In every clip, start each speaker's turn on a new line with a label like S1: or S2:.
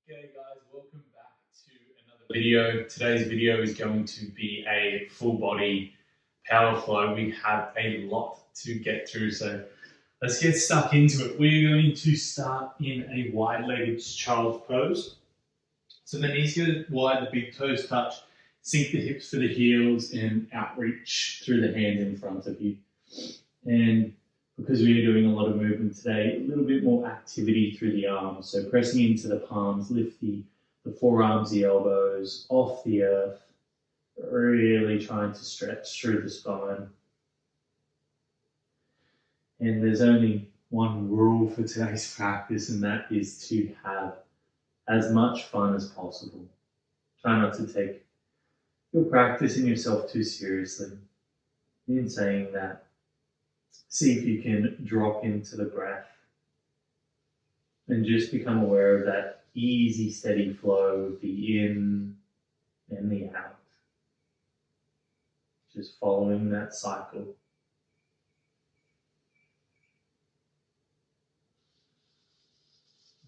S1: Okay guys, welcome back to another video. Today's video is going to be a full body power flow. We have a lot to get through, so let's get stuck into it. We're going to start in a wide-legged child's pose. So the knees go wide, the big toes touch, sink the hips for the heels and outreach through the hands in front of you. And because we are doing a lot of movement today, a little bit more activity through the arms. So pressing into the palms, lift the forearms, the elbows off the earth, really trying to stretch through the spine. And there's only one rule for today's practice, and that is to have as much fun as possible. Try not to take your practice and yourself too seriously. In saying that, see if you can drop into the breath and just become aware of that easy, steady flow of the in and the out. Just following that cycle.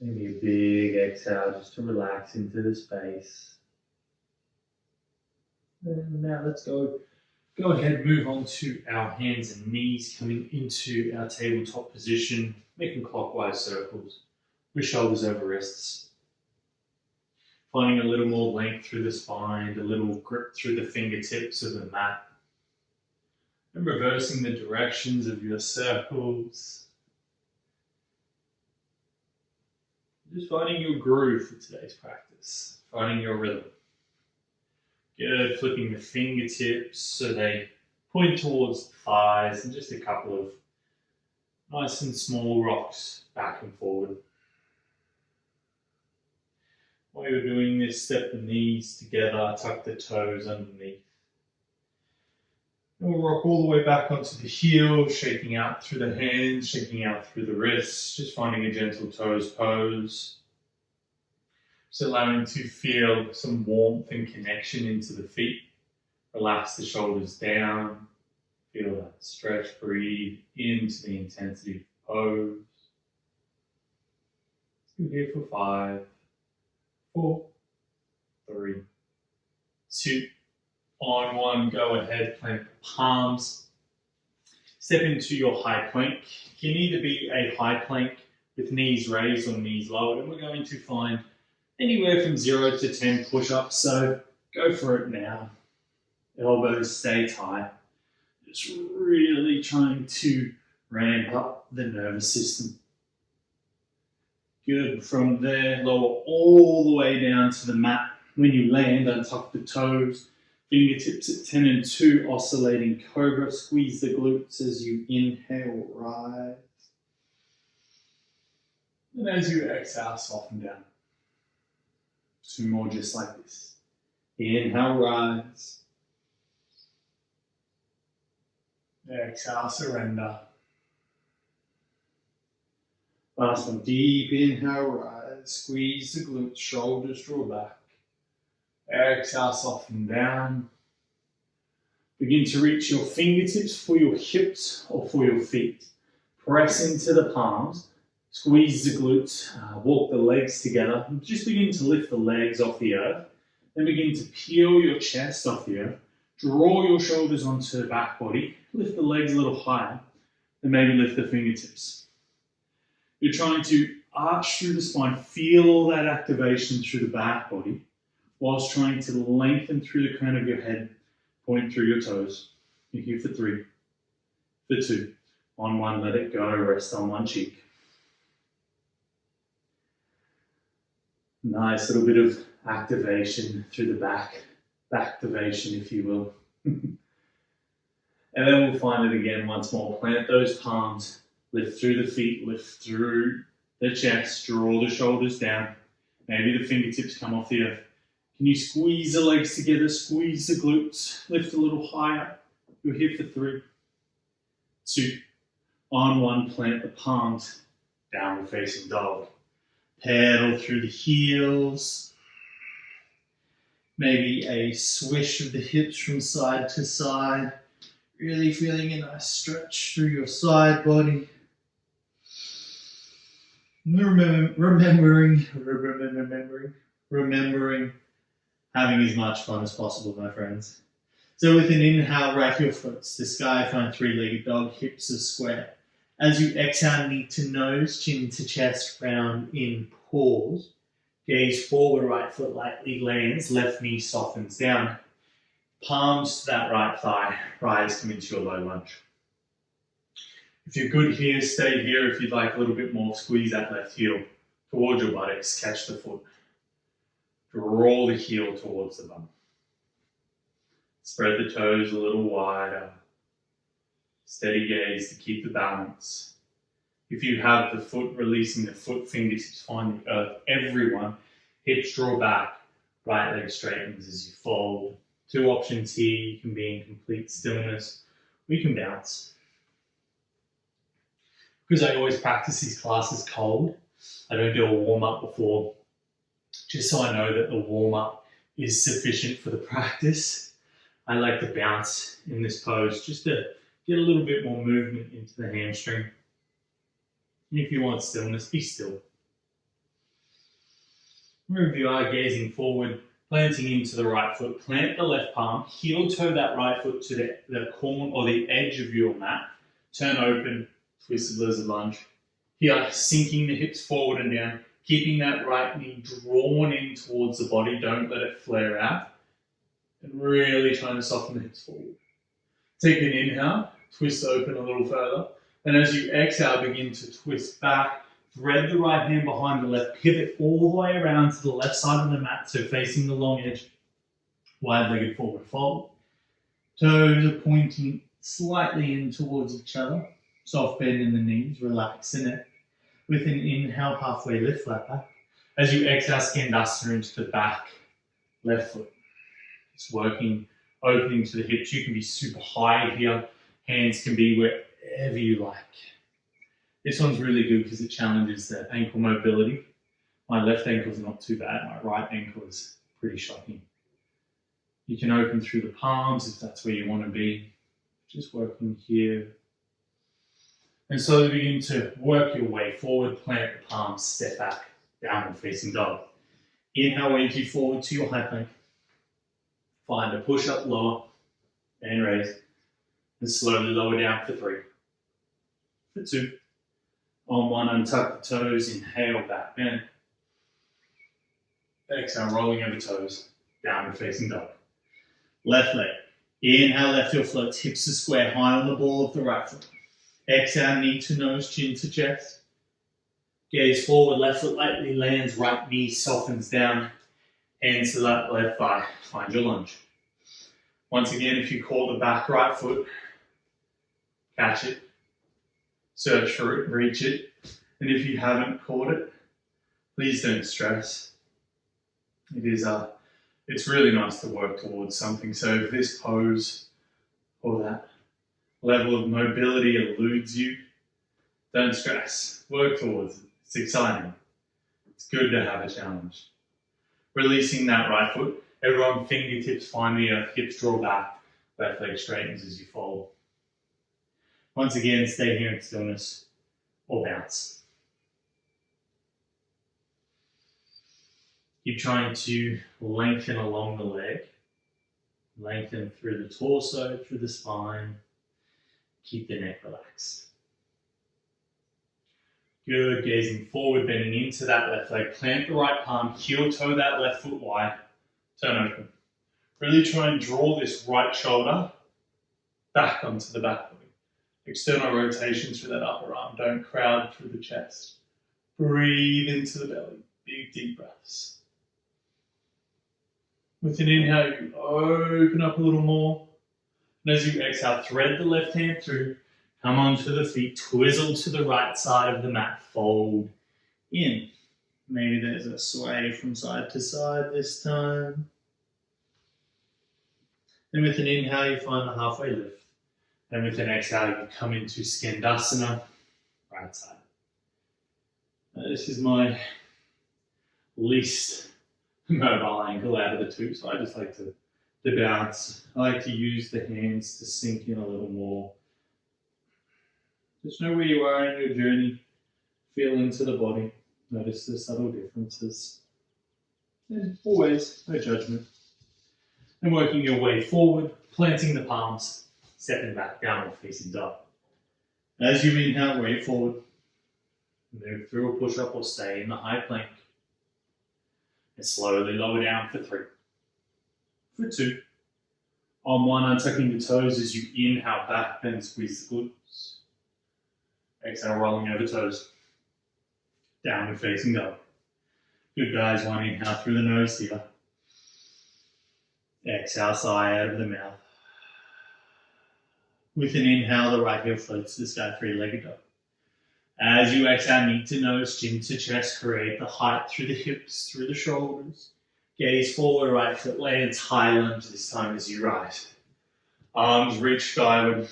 S1: Maybe a big exhale just to relax into the space. And now let's go ahead, move on to our hands and knees, coming into our tabletop position, making clockwise circles with shoulders over wrists. Finding a little more length through the spine, a little grip through the fingertips of the mat. And reversing the directions of your circles. Just finding your groove for today's practice, finding your rhythm. Good, flipping the fingertips so they point towards the thighs, and just a couple of nice and small rocks back and forward. While you're doing this, step the knees together, tuck the toes underneath. And we'll rock all the way back onto the heels, shaking out through the hands, shaking out through the wrists, just finding a gentle toes pose. Just allowing to feel some warmth and connection into the feet. Relax the shoulders down. Feel that stretch, breathe into the intensity of pose. Let's go here for 5, 4, 3, 2, on 1. Go ahead, plant the palms. Step into your high plank. It can either be a high plank with knees raised or knees lowered, and we're going to find anywhere from 0 to 10 push-ups, so go for it now. Elbows stay tight. Just really trying to ramp up the nervous system. Good. From there, lower all the way down to the mat. When you land, untuck the toes. Fingertips at 10 and 2, oscillating cobra. Squeeze the glutes as you inhale, rise. And as you exhale, soften down. 2 more just like this. Inhale, rise. Exhale, surrender. Last one, deep inhale, rise. Squeeze the glutes, shoulders draw back. Exhale, soften down. Begin to reach your fingertips for your hips or for your feet. Press into the palms. Squeeze the glutes, walk the legs together. Just begin to lift the legs off the earth. Then begin to peel your chest off the earth. Draw your shoulders onto the back body. Lift the legs a little higher. Then maybe lift the fingertips. You're trying to arch through the spine. Feel all that activation through the back body, whilst trying to lengthen through the crown of your head. Point through your toes. You're here for 3, for 2. On 1, let it go. Rest on one cheek. Nice little bit of activation through the back activation, if you will. And then we'll find it again once more. Plant those palms, lift through the feet, lift through the chest, draw the shoulders down. Maybe the fingertips come off the earth. Can you squeeze the legs together, squeeze the glutes, lift a little higher. You're here for 3, 2, on 1, plant the palms, downward facing dog. Pedal through the heels. Maybe a swish of the hips from side to side. Really feeling a nice stretch through your side body. Remembering having as much fun as possible, my friends. So with an inhale, wrap your foots. The sky find three-legged dog, hips are square. As you exhale, knee to nose, chin to chest, round in, pause. Gaze forward, right foot lightly lands, left knee softens down. Palms to that right thigh, rise, come into your low lunge. If you're good here, stay here. If you'd like a little bit more, squeeze that left heel towards your buttocks, catch the foot. Draw the heel towards the bum. Spread the toes a little wider. Steady gaze to keep the balance. If you have the foot, releasing the foot, fingertips find the earth. Everyone, hips draw back, right leg straightens as you fold. Two options here. You can be in complete stillness. We can bounce. Because I always practice these classes cold, I don't do a warm-up before, just so I know that the warm-up is sufficient for the practice. I like to bounce in this pose just to get a little bit more movement into the hamstring. And if you want stillness, be still. Wherever you are, gazing forward, planting into the right foot, plant the left palm, heel toe that right foot to the corner or the edge of your mat, turn open, twisted lizard lunge. Here, sinking the hips forward and down, keeping that right knee drawn in towards the body, don't let it flare out. And really trying to soften the hips forward. Take an inhale, twist open a little further. And as you exhale, begin to twist back. Thread the right hand behind the left. Pivot all the way around to the left side of the mat, so facing the long edge. Wide-legged forward fold. Toes are pointing slightly in towards each other. Soft bend in the knees, relax the neck. With an inhale, halfway lift, flat back. As you exhale, Skandasana into the back, left foot. It's working, opening to the hips. You can be super high here. Hands can be wherever you like. This one's really good because it challenges the ankle mobility. My left ankle is not too bad. My right ankle is pretty shocking. You can open through the palms if that's where you want to be. Just working here. And slowly begin to work your way forward, plant the palms, step back, downward facing dog. Inhale, wave you forward to your high plank. Find a push up, lower, and raise. And slowly lower down for 3. For 2. On 1, untuck the toes, inhale, back bend. Exhale, rolling over toes, downward facing dog. Left leg. Inhale, left heel floats, hips are square, high on the ball of the right foot. Exhale, knee to nose, chin to chest. Gaze forward, left foot lightly lands, right knee softens down. Hands to that left thigh, find your lunge. Once again, if you caught the back right foot, catch it, search for it, reach it. And if you haven't caught it, please don't stress. It's really nice to work towards something. So if this pose or that level of mobility eludes you, don't stress. Work towards it. It's exciting. It's good to have a challenge. Releasing that right foot. Everyone, fingertips find the earth, hips draw back, left leg straightens as you fold. Once again, stay here in stillness or bounce. Keep trying to lengthen along the leg. Lengthen through the torso, through the spine. Keep the neck relaxed. Good, gazing forward, bending into that left leg. Plant the right palm, heel toe that left foot wide. Turn open. Really try and draw this right shoulder back onto the back body. External rotation through that upper arm. Don't crowd through the chest. Breathe into the belly. Big, deep breaths. With an inhale, you open up a little more. And as you exhale, thread the left hand through. Come onto the feet. Twizzle to the right side of the mat. Fold in. Maybe there's a sway from side to side this time. And with an inhale, you find the halfway lift. And with an exhale, you come into Skandasana, right side. Now, this is my least mobile ankle out of the two, so I just like to bounce. I like to use the hands to sink in a little more. Just know where you are in your journey. Feel into the body. Notice the subtle differences. And always, no judgment. And working your way forward, planting the palms, stepping back, downward facing dog. As you inhale, way forward, move through a push-up or stay in the high plank. And slowly lower down for 3. For 2. On 1, untucking the toes as you inhale back, then squeeze the glutes. Exhale, rolling over toes. Downward facing dog. Good guys, 1 inhale through the nose here. Exhale, sigh out of the mouth. With an inhale, the right heel floats to the sky, 3-legged dog. As you exhale, knee to nose, chin to chest, create the height through the hips, through the shoulders. Gaze forward, right foot lands, high lunge this time as you rise. Arms reach skyward.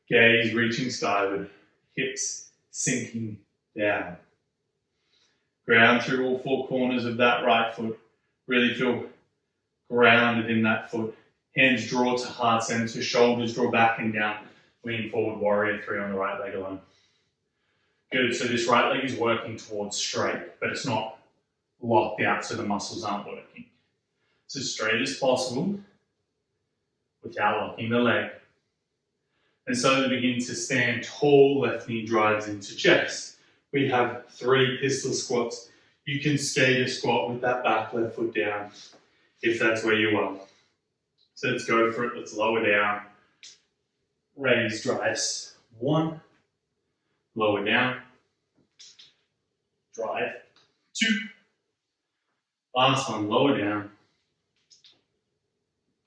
S1: Gaze reaching skyward. Hips sinking down. Ground through all 4 corners of that right foot. Really feel grounded in that foot. Hands draw to heart center, shoulders draw back and down. Lean forward, warrior 3 on the right leg alone. Good, so this right leg is working towards straight, but it's not locked out so the muscles aren't working. So straight as possible without locking the leg. And so to begin to stand tall, left knee drives into chest. We have 3 pistol squats. You can skate a squat with that back left foot down if that's where you are. So let's go for it. Let's lower down. Raise drives. 1. Lower down. Drive. 2. Last one, lower down.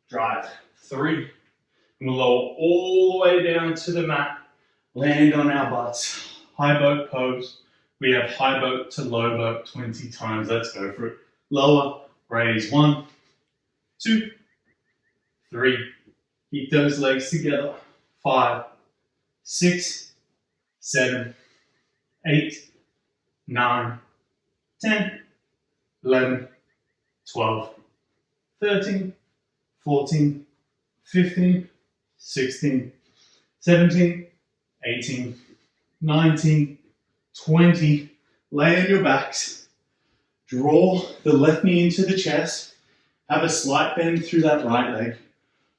S1: Drive. 3. And we'll lower all the way down to the mat. Land on our butts. High boat pose. We have high boat to low boat 20 times. Let's go for it. Lower. Raise. 1, 2, 3. Keep those legs together. 5, 6, 7, 8, 9, 10, 11, 12, 13, 14, 15, 16, 17, 18, 19, 20. Lay on your backs. Draw the left knee into the chest. Have a slight bend through that right leg.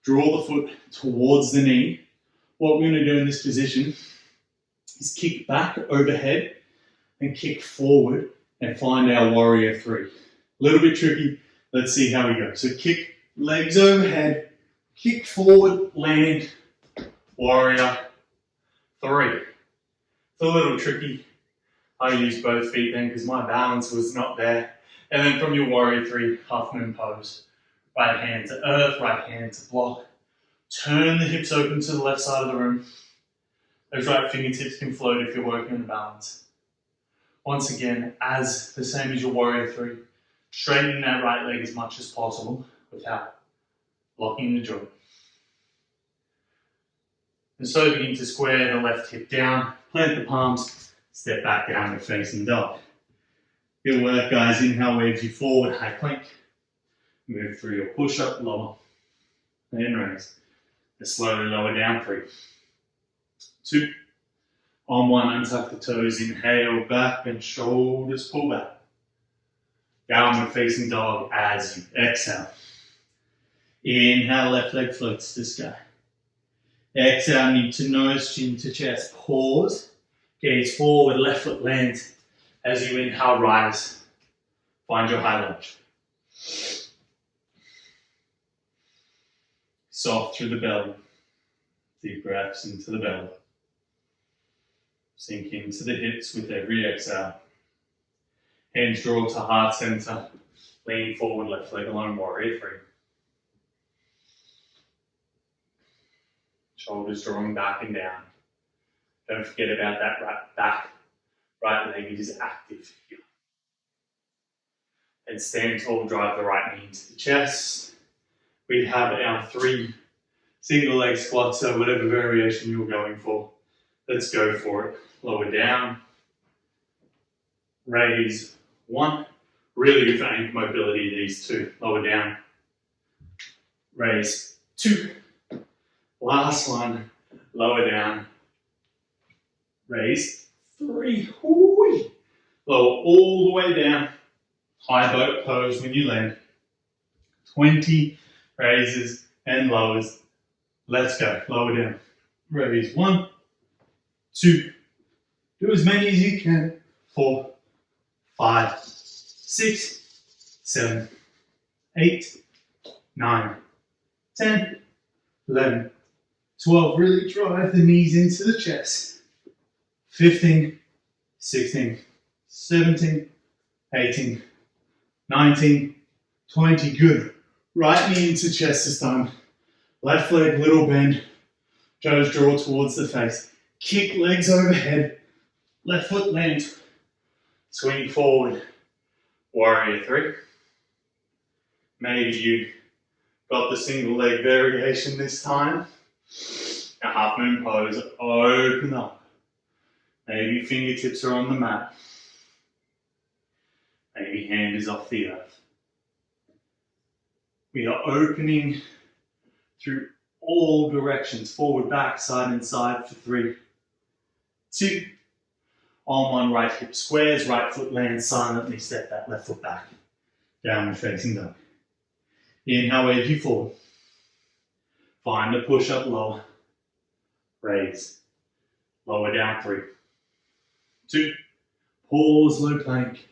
S1: Draw the foot towards the knee. What we're going to do in this position is kick back overhead and kick forward and find our warrior 3. A little bit tricky. Let's see how we go. So kick legs overhead, kick forward, land, warrior 3. It's a little tricky. I used both feet then because my balance was not there. And then from your warrior 3, half moon pose. Right hand to earth, right hand to block. Turn the hips open to the left side of the room. Those right fingertips can float if you're working on balance. Once again, as the same as your warrior 3, straighten that right leg as much as possible without locking the joint. And so begin to square the left hip down, plant the palms, step back downward facing dog. Good work, guys. Inhale waves you forward, high plank. Move through your push-up, lower, and raise. And slowly lower down, 3, 2. On 1, untuck the toes, inhale, back, and shoulders pull back. Downward facing dog as you exhale. Inhale, left leg floats to the sky. Exhale, knee to nose, chin to chest. Pause, gaze forward, left foot lands. As you inhale, rise. Find your high lunge. Soft through the belly. Deep breaths into the belly. Sink into the hips with every exhale. Hands draw to heart center. Lean forward, left leg alone, warrior 3. Shoulders drawing back and down. Don't forget about that right back. Right leg is active here. And stand tall, drive the right knee into the chest. We have our 3 single leg squats, so whatever variation you're going for, let's go for it. Lower down, raise 1. Really good for ankle mobility, these 2. Lower down, raise 2. Last one, lower down, raise 3. Ooh-wee. Lower all the way down. High boat pose when you land. 20 raises and lowers. Let's go. Lower down. Raise 1, 2. Do as many as you can. 4, 5, 6, 7, 8, 9, 10, 11, 12. Really drive the knees into the chest. 15, 16, 17, 18, 19, 20. Good. Right knee into chest this time. Left leg, little bend. Toes draw towards the face. Kick legs overhead. Left foot lands. Swing forward. Warrior 3. Maybe you got the single leg variation this time. A half moon pose. Open up. Maybe fingertips are on the mat. Maybe hand is off the earth. We are opening through all directions. Forward, back, side and side for 3, 2. On one, right hip squares, right foot lands silently, step that left foot back. Downward facing dog. Inhale, wave you forward. Find the push up lower. Raise. Lower down 3, 2. Pause, low plank.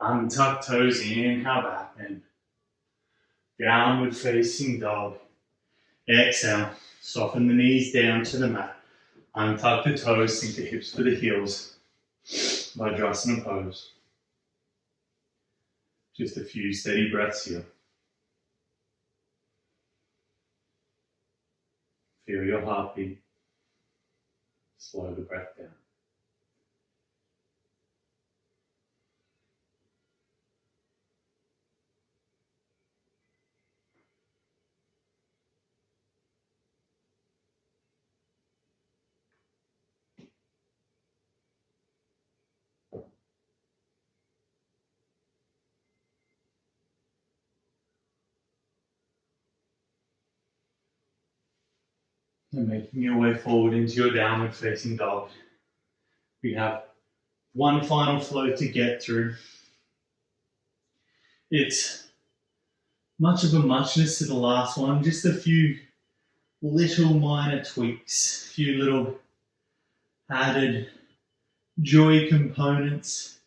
S1: Untuck toes, inhale, back bend. Downward facing dog. Exhale. Soften the knees down to the mat. Untuck the toes, sink the hips for the heels. Vajrasana pose. Just a few steady breaths here. Feel your heartbeat. Slow the breath down. And making your way forward into your downward facing dog. We have one final flow to get through. It's much of a muchness to the last one, just a few little minor tweaks, a few little added joy components.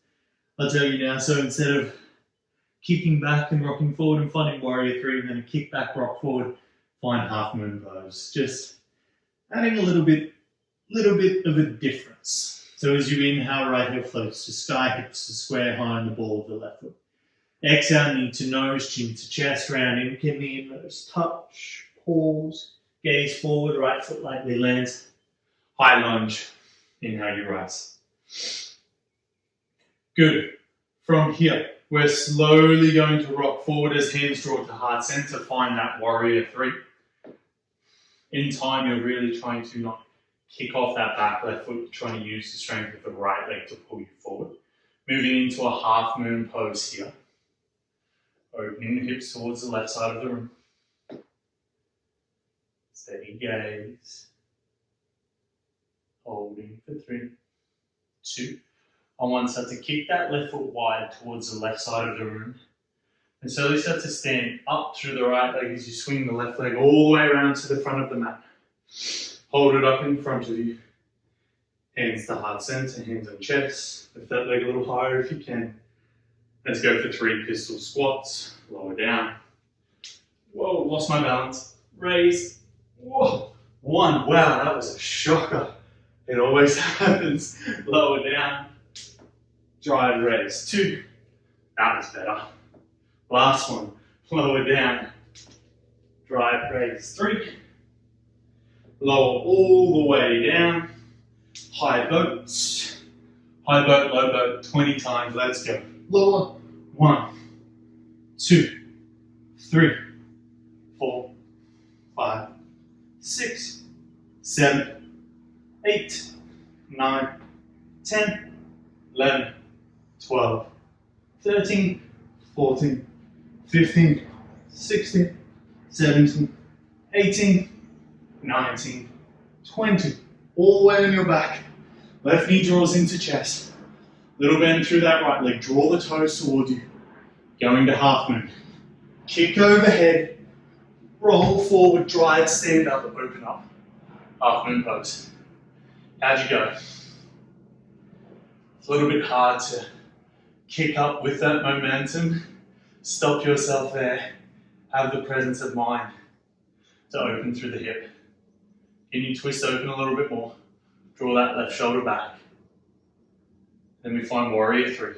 S1: I'll tell you now, so instead of kicking back and rocking forward and finding Warrior 3, and then kick back, rock forward, find half moon pose. Just adding a little bit of a difference. So as you inhale, right heel floats to sky, hips to square high on the ball of the left foot. Exhale, knee to nose, chin to chest, round in, knee and nose, touch, pause, gaze forward, right foot lightly lands, high lunge, inhale you rise. Good. From here, we're slowly going to rock forward as hands draw to heart center, find that Warrior 3. In time, you're really trying to not kick off that back left foot, trying to use the strength of the right leg to pull you forward. Moving into a half moon pose here. Opening the hips towards the left side of the room. Steady gaze. Holding for 3, 2. On one side to kick that left foot wide towards the left side of the room. And slowly start to stand up through the right leg as you swing the left leg all the way around to the front of the mat. Hold it up in front of you. Hands to heart center, hands on chest. Lift that leg a little higher if you can. Let's go for 3 pistol squats. Lower down. Whoa, lost my balance. Raise. Whoa. 1. Wow, that was a shocker. It always happens. Lower down. Drive raise. 2. That was better. Last one. Lower down. Drive raise. 3. Lower all the way down. High boats. High boat, low boat, 20 times. Let's go. Lower. 1, 2, 3, 4, 5, 6, 7, 8, 9, 10, 11, 12, 13, 14, 15, 16, 17, 18, 19, 20. All the way on your back. Left knee draws into chest. Little bend through that right leg. Draw the toes towards you. Go into half moon. Kick overhead. Roll forward, drive, stand up, open up. Half moon pose. How'd you go? It's a little bit hard to kick up with that momentum. Stop yourself there. Have the presence of mind to open through the hip. Can you twist open a little bit more? Draw that left shoulder back. Then we find warrior three.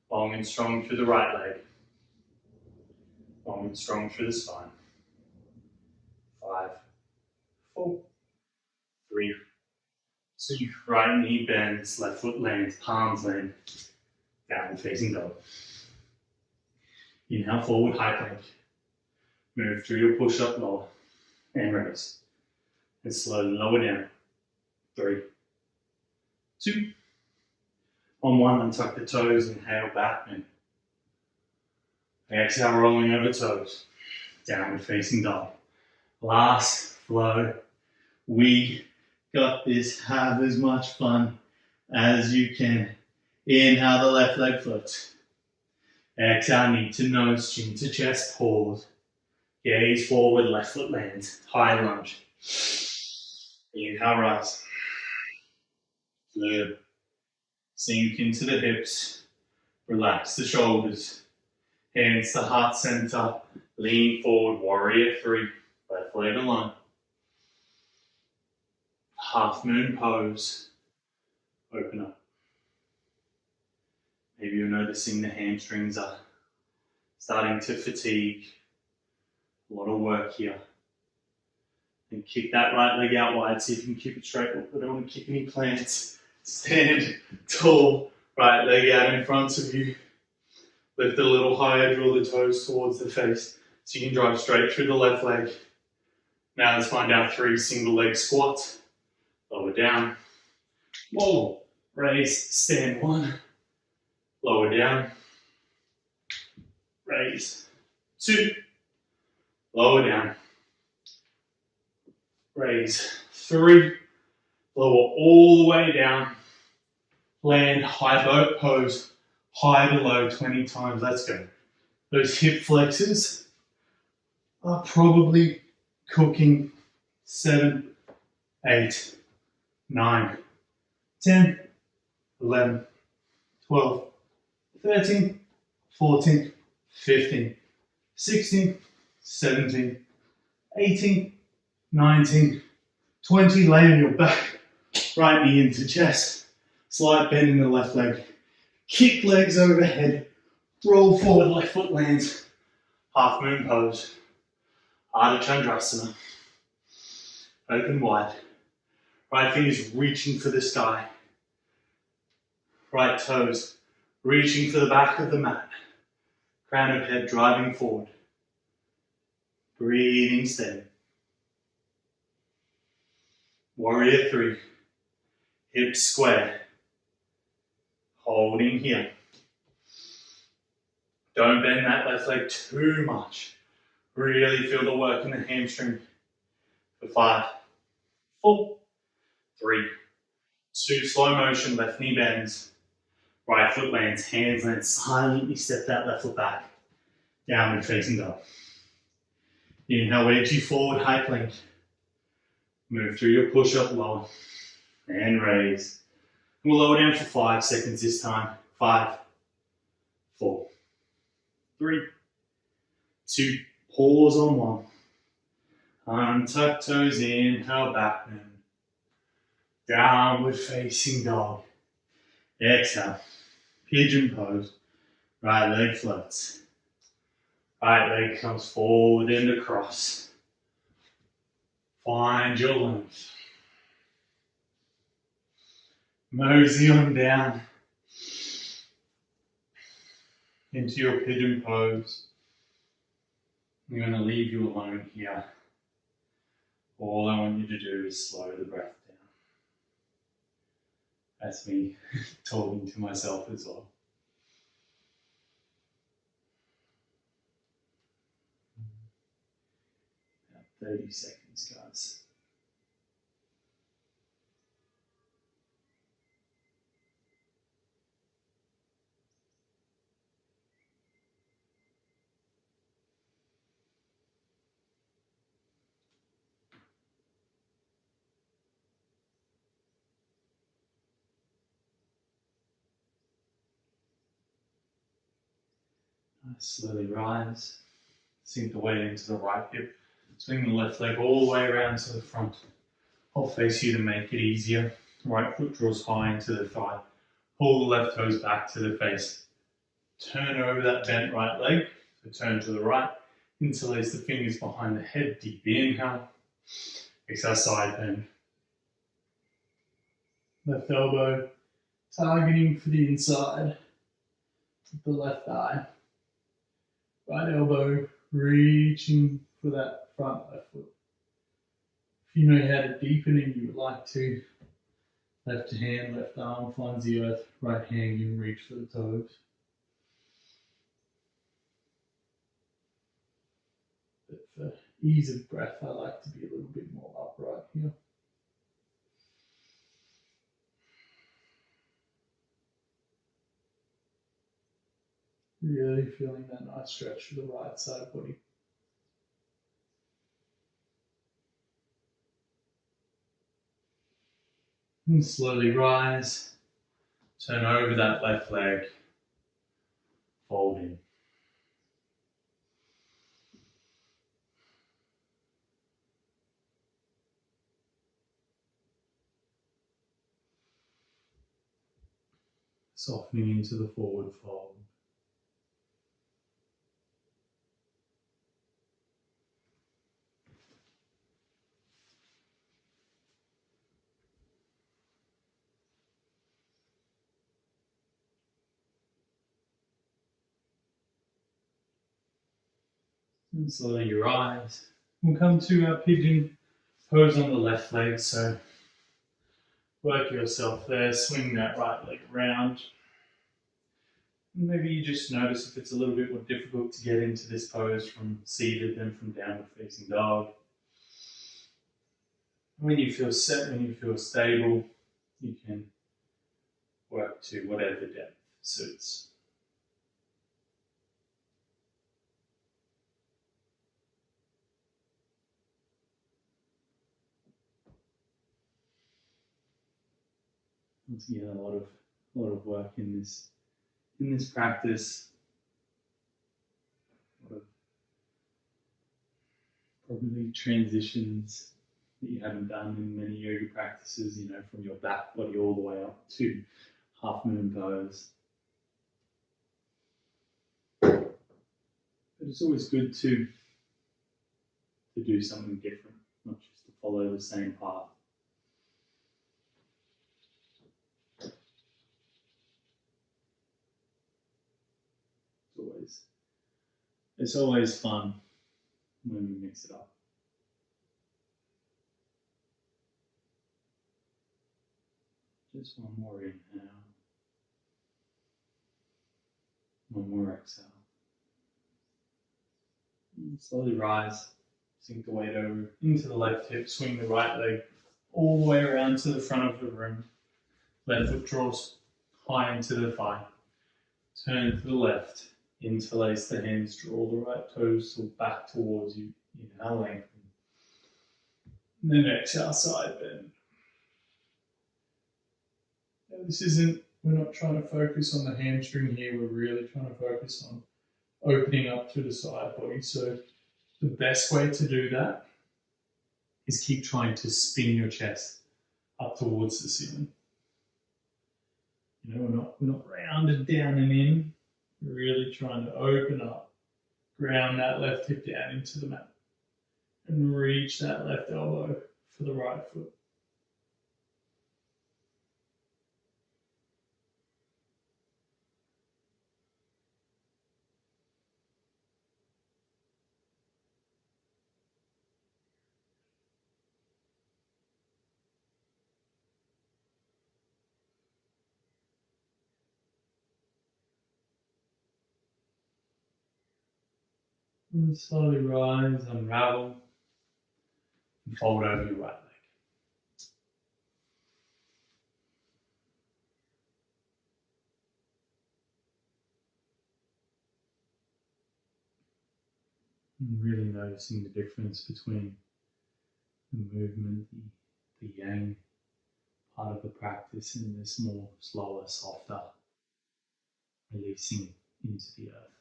S1: Long and strong through the right leg. Long and strong through the spine. 5, 4, 3, 2. Right knee bends, left foot lands, palms land. Downward facing dog. Inhale, forward, high plank. Move through your push-up, lower, and raise. And slowly lower down. 3, 2. On 1, untuck the toes, inhale, back bend. Exhale, rolling over toes. Downward facing dog. Last flow. We got this. Have as much fun as you can. Inhale, the left leg floats. Exhale, knee to nose, chin to chest, pause. Gaze forward, left foot lands. High lunge. Inhale, rise. Good. Sink into the hips. Relax the shoulders. Hands to heart center. Lean forward, warrior three. Left leg alone. Half moon pose. Open up. Maybe you're noticing the hamstrings are starting to fatigue. A lot of work here. And kick that right leg out wide. See if you can keep it straight. I don't want to kick any plants. Stand tall. Right leg out in front of you. Lift it a little higher. Draw the toes towards the face. So you can drive straight through the left leg. Now let's find our 3 single leg squats. Lower down. Whoa. Raise. Stand 1. Lower down. Raise. 2. Lower down. Raise. 3. Lower all the way down. Land high boat pose. High to low 20 times. Let's go. Those hip flexors are probably cooking 7, 8, 9, 10, 11, 12, 13, 14, 15, 16, 17, 18, 19, 20. Lay on your back. Right knee into chest. Slight bend in the left leg. Kick legs overhead. Roll forward, left foot lands. Half moon pose. Ardha Chandrasana. Open wide. Right fingers reaching for the sky. Right toes reaching for the back of the mat. Crown of head driving forward. Breathing steady. Warrior three. Hips square. Holding here. Don't bend that left leg too much. Really feel the work in the hamstring. For 5, 4, 3, 2. Slow motion, left knee bends. Right foot lands, hands land. Silently step that left foot back. Downward facing dog. Inhale, wedge you forward, high plank. Move through your push-up, lower. And raise. We'll lower down for 5 seconds this time. 5, 4, 3, 2. Pause on 1. Untuck toes, inhale, back bend. Downward facing dog. Exhale. Pigeon pose. Right leg floats. Right leg comes forward and across. Find your length. Mosey on down into your pigeon pose. I'm going to leave you alone here. All I want you to do is slow the breath down. That's me talking to myself as well. About 30 seconds, guys. Slowly rise. Sink the weight into the right hip. Swing the left leg all the way around to the front. I'll face you to make it easier. Right foot draws high into the thigh. Pull the left toes back to the face. Turn over that bent right leg. So turn to the right. Interlace the fingers behind the head. Deep inhale. Exhale, side bend. Left elbow targeting for the inside of the left thigh. Right elbow reaching for that front left foot. If you know how to deepen and you would like to, left hand, left arm finds the earth, right hand you can reach for the toes. But for ease of breath, I like to be a little bit more upright here. Really feeling that nice stretch for the right side body. And slowly rise, turn over that left leg, fold in. Softening into the forward fold. And slowly you rise. We'll come to our pigeon pose on the left leg, so work yourself there, swing that right leg around. Maybe you just notice if it's a little bit more difficult to get into this pose from seated than from downward facing dog. When you feel set, when you feel stable, you can work to whatever depth suits. Once again, a lot of work in this practice. A lot of probably transitions that you haven't done in many yoga practices, from your back body all the way up to half moon pose. But it's always good to do something different, not just to follow the same path. It's always fun when we mix it up. Just one more inhale. One more exhale. And slowly rise. Sink the weight over into the left hip. Swing the right leg all the way around to the front of the room. Left foot draws high into the thigh. Turn to the left. Interlace the hands. Draw the right toes back towards you. Inhale, lengthen. And then exhale, side bend. Now we're not trying to focus on the hamstring here. We're really trying to focus on opening up to the side body. So the best way to do that is keep trying to spin your chest up towards the ceiling. We're not rounded down and in. We're really trying to open up, ground that left hip down into the mat, and reach that left elbow for the right foot. And slowly rise, unravel, and fold over your right leg. And really noticing the difference between the movement, the yang part of the practice, and this more slower, softer releasing into the earth.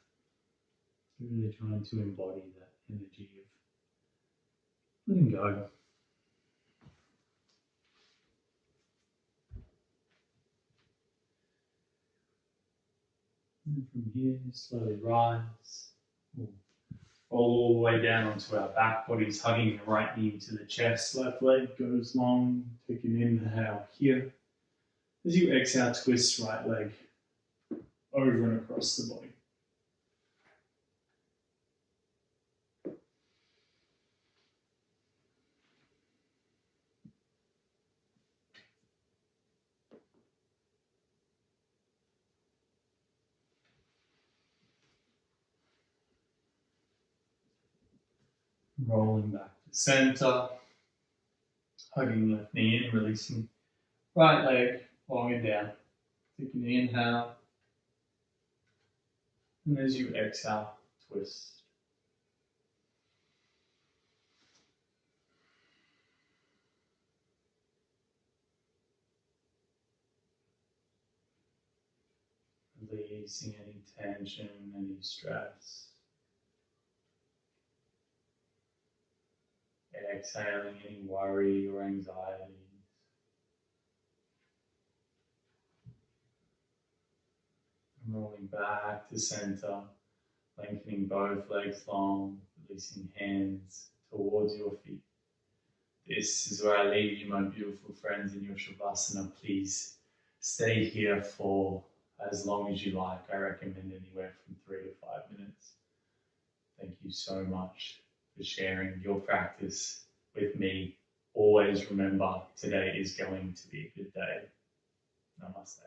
S1: Really trying to embody that energy of letting go. And from here, slowly rise. We'll roll all the way down onto our back, body's hugging the right knee into the chest, left leg goes long, take an inhale here. As you exhale, twist right leg over and across the body. Rolling back to center, hugging left knee in, releasing right leg, long and down. Take an inhale, and as you exhale, twist. Releasing any tension, any stress. Exhaling any worry or anxiety. Rolling back to center, lengthening both legs long, releasing hands towards your feet. This is where I leave you, my beautiful friends, in your Shavasana. Please stay here for as long as you like. I recommend anywhere from 3 to 5 minutes. Thank you so much for sharing your practice with me. Always remember, today is going to be a good day. Namaste.